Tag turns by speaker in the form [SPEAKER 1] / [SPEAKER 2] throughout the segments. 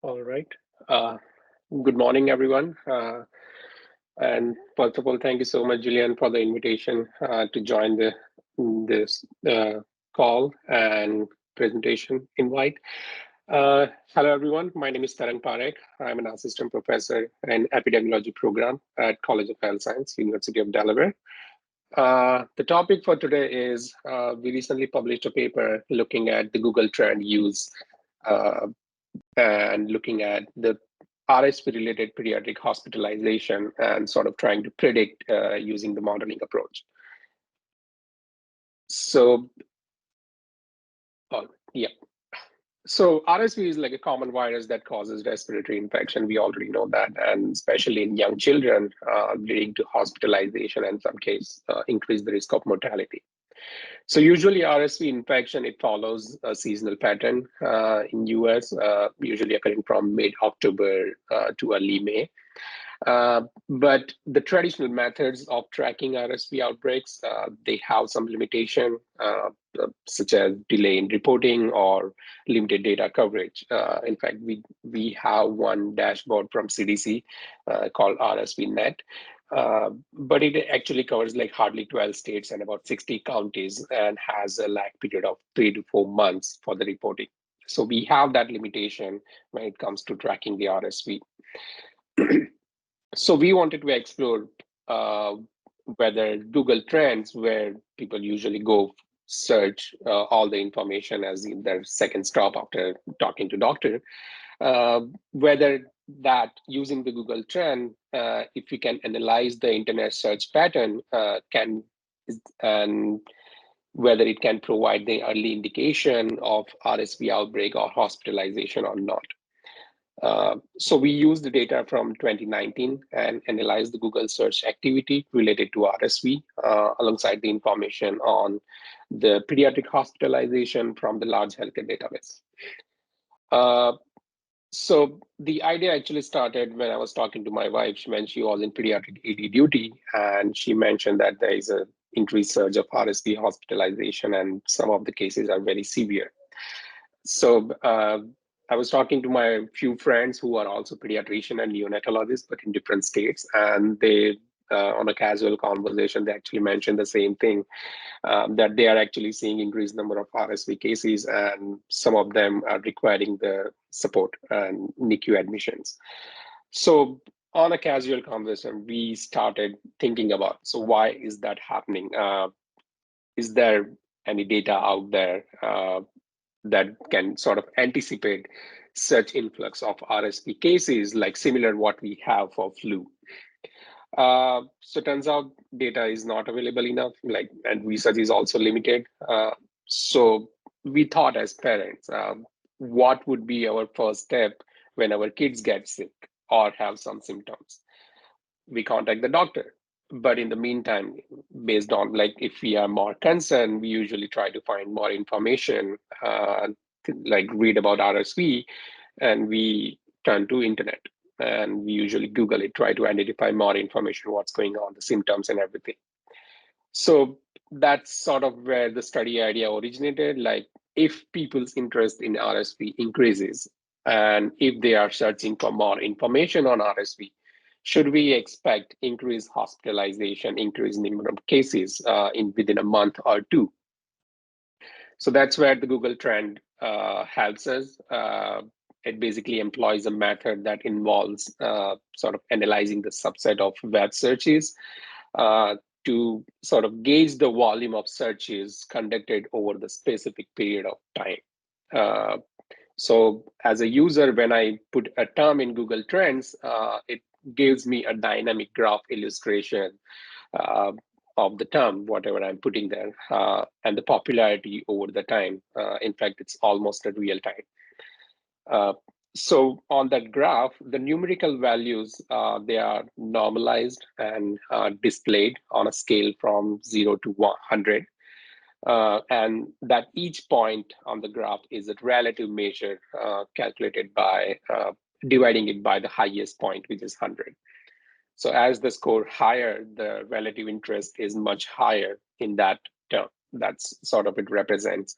[SPEAKER 1] All right. Uh, Good morning, everyone. And first of all, thank you so much, Julian, for the invitation to join this call and presentation invite. Hello, everyone. My name is Tarang Parekh. I'm an assistant professor in epidemiology program at College of Health Science, University of Delaware. The topic for today is we recently published a paper looking at the Google Trend use uh, and looking at the RSV-related pediatric hospitalization and sort of trying to predict using the modeling approach. So, yeah. So RSV is like a common virus that causes respiratory infection. We already know that, and especially in young children, leading to hospitalization and in some case increase the risk of mortality. So usually RSV infection, it follows a seasonal pattern in US, usually occurring from mid-October to early May. But the traditional methods of tracking RSV outbreaks, they have some limitation, such as delay in reporting or limited data coverage. In fact, we have one dashboard from CDC called RSV Net, but it actually covers like hardly 12 states and about 60 counties and has a lag period of 3 to 4 months for the reporting. So we have that limitation when it comes to tracking the RSV. So we wanted to explore whether Google Trends, where people usually go search all the information as in their second stop after talking to doctor, whether that using the Google Trend, if we can analyze the internet search pattern, and whether it can provide the early indication of RSV outbreak or hospitalization or not. So we used the data from 2019 and analyzed the Google search activity related to RSV alongside the information on the pediatric hospitalization from the large healthcare database. So the idea actually started when I was talking to my wife when she was in pediatric ED duty, and she mentioned that there is an increased surge of RSV hospitalization and some of the cases are very severe. So I was talking to my few friends who are also pediatrician and neonatologists, but in different states, and they, on a casual conversation, they actually mentioned the same thing, that they are actually seeing increased number of RSV cases, and some of them are requiring the support and NICU admissions. So on a casual conversation, we started thinking about, so why is that happening? Is there any data out there that can sort of anticipate such influx of RSV cases, like similar what we have for flu? So turns out data is not available enough, and research is also limited. So we thought as parents, what would be our first step when our kids get sick or have some symptoms? We contact the doctor. But in the meantime, based on if we are more concerned, we usually try to find more information, like read about RSV, and we turn to internet and we usually Google it, try to identify more information, what's going on, the symptoms and everything. So that's sort of where the study idea originated. Like if people's interest in RSV increases and if they are searching for more information on RSV, should we expect increased hospitalization, increased number of cases within a month or two? So that's where the Google Trend helps us. It basically employs a method that involves sort of analyzing the subset of web searches to sort of gauge the volume of searches conducted over the specific period of time. So as a user, when I put a term in Google Trends, it gives me a dynamic graph illustration of the term, whatever I'm putting there, and the popularity over the time. In fact, it's almost a real time. So on that graph, the numerical values, they are normalized and displayed on a scale from 0 to 100. And that each point on the graph is a relative measure calculated by dividing it by the highest point, which is 100. So as the score higher, the relative interest is much higher in that term. That's sort of it represents.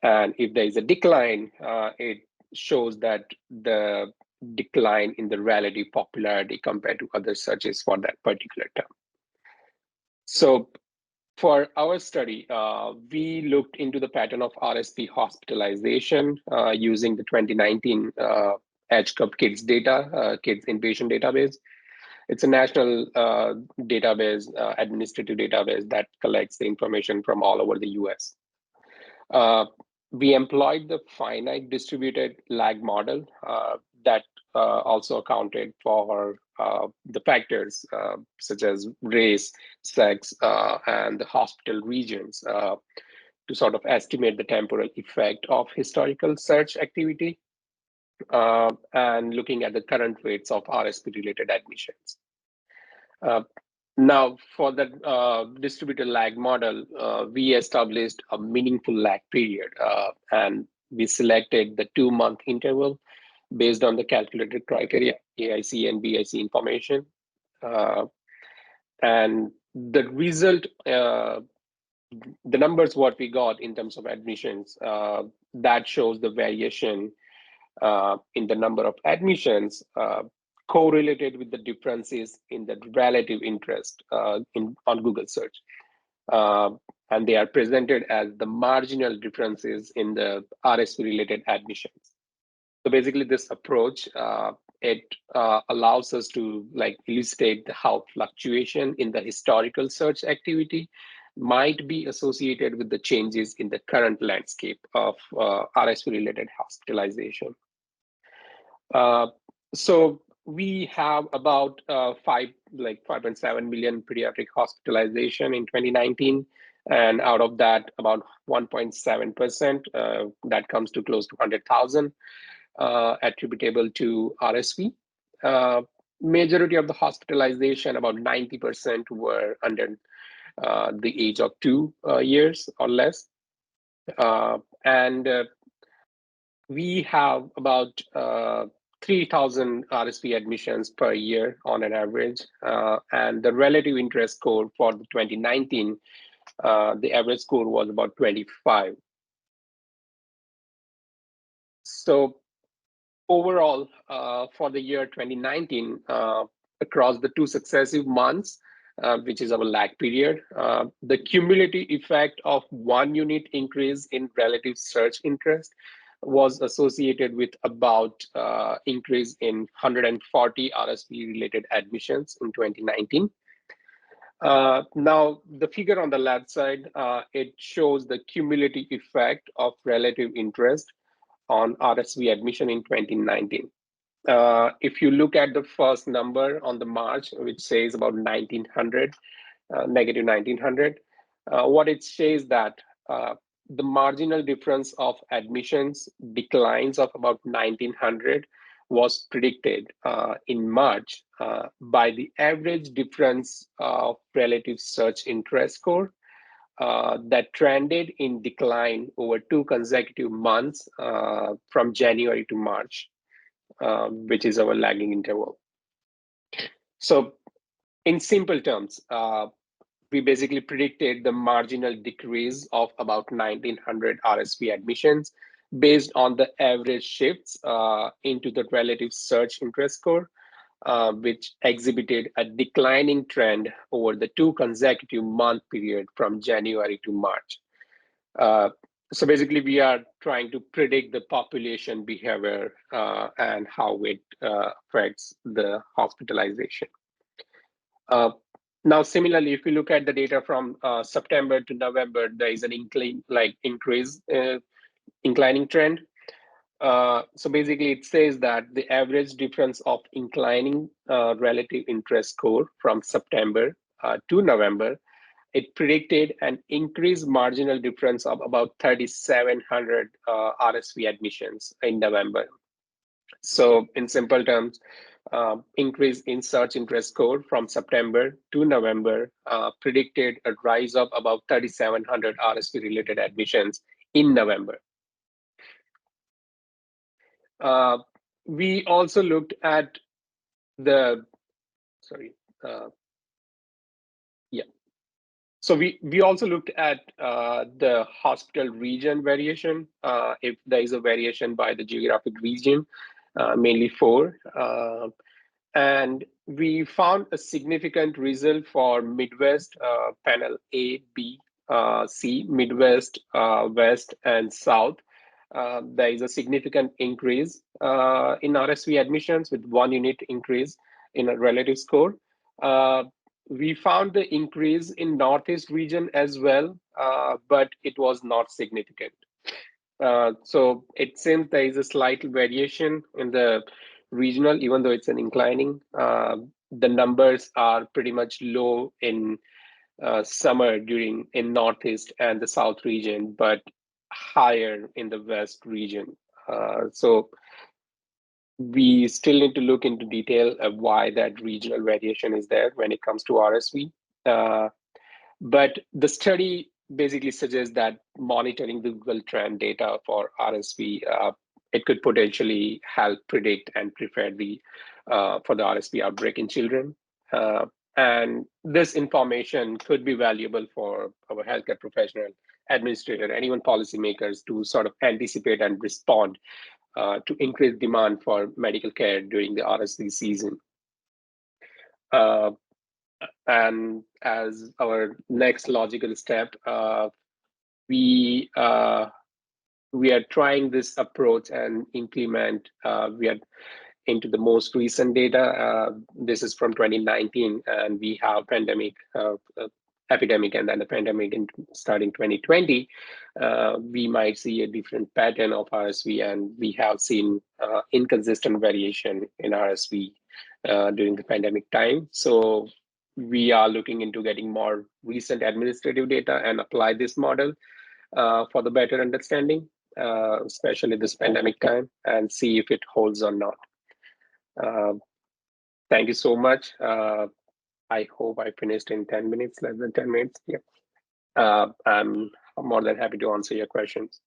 [SPEAKER 1] And if there is a decline, it shows that the decline in the relative popularity compared to other searches for that particular term. So for our study, we looked into the pattern of RSV hospitalization using the 2019 HCUP kids data, kids inpatient database. It's a national database, administrative database that collects the information from all over the US. We employed the finite distributed lag model that also accounted for the factors such as race, sex, and the hospital regions to sort of estimate the temporal effect of historical search activity and looking at the current rates of RSP-related admissions. Now, for the distributed lag model, we established a meaningful lag period, and we selected the 2-month interval based on the calculated criteria, AIC and BIC information. And the result, the numbers what we got in terms of admissions, that shows the variation in the number of admissions correlated with the differences in the relative interest on Google search. And they are presented as the marginal differences in the RSV-related admissions. So basically this approach, it allows us to illustrate how fluctuation in the historical search activity might be associated with the changes in the current landscape of RSV-related hospitalization. So we have about 5.7 million pediatric hospitalization in 2019, and out of that, about 1.7%, that comes to close to 100,000, attributable to RSV. Majority of the hospitalization, about 90%, were under the age of 2 years or less, and we have about 3,000 RSV admissions per year on an average, and the relative interest score for the 2019, the average score was about 25. So overall, for the year 2019, across the 2 successive months, which is our lag period, the cumulative effect of 1 unit increase in relative search interest was associated with about increase in 140 RSV-related admissions in 2019. Now, the figure on the left side, it shows the cumulative effect of relative interest on RSV admission in 2019. If you look at the first number on the March, which says about 1900, negative 1900, what it says that the marginal difference of admissions declines of about 1900 was predicted in March by the average difference of relative search interest score that trended in decline over 2 consecutive months from January to March, which is our lagging interval. So in simple terms, we basically predicted the marginal decrease of about 1900 RSV admissions based on the average shifts into the relative search interest score, which exhibited a declining trend over the 2 consecutive month period from January to March. So basically, we are trying to predict the population behavior and how it affects the hospitalization. Now, similarly, if you look at the data from September to November, there is an inclining trend. So basically, it says that the average difference of inclining relative interest score from September to November, it predicted an increased marginal difference of about 3,700 RSV admissions in November. So in simple terms, increase in search interest score from September to November predicted a rise of about 3,700 RSV-related admissions in November. We also looked at the, So we also looked at the hospital region variation, if there is a variation by the geographic region, mainly four. And we found a significant result for Midwest, panel A, B, C, Midwest, West, and South. There is a significant increase in RSV admissions with 1 unit increase in a relative score. We found the increase in Northeast region as well, but it was not significant. So it seems there is a slight variation in the regional, even though it's an inclining. The numbers are pretty much low in summer in Northeast and the South region, but higher in the West region. So we still need to look into detail of why that regional variation is there when it comes to RSV. But the study basically suggests that monitoring the Google Trend data for RSV, it could potentially help predict and prepare for the RSV outbreak in children. And this information could be valuable for our healthcare professional, administrator, and even policymakers to sort of anticipate and respond to increase demand for medical care during the RSV season. And as our next logical step, we are trying this approach and implement. We are into the most recent data. This is from 2019, and we have epidemic, and then the pandemic starting 2020. We might see a different pattern of RSV, and we have seen inconsistent variation in RSV during the pandemic time. So we are looking into getting more recent administrative data and apply this model for the better understanding, especially this pandemic time, and see if it holds or not. Thank you so much. I hope I finished in 10 minutes, less than 10 minutes. Yeah. I'm more than happy to answer your questions.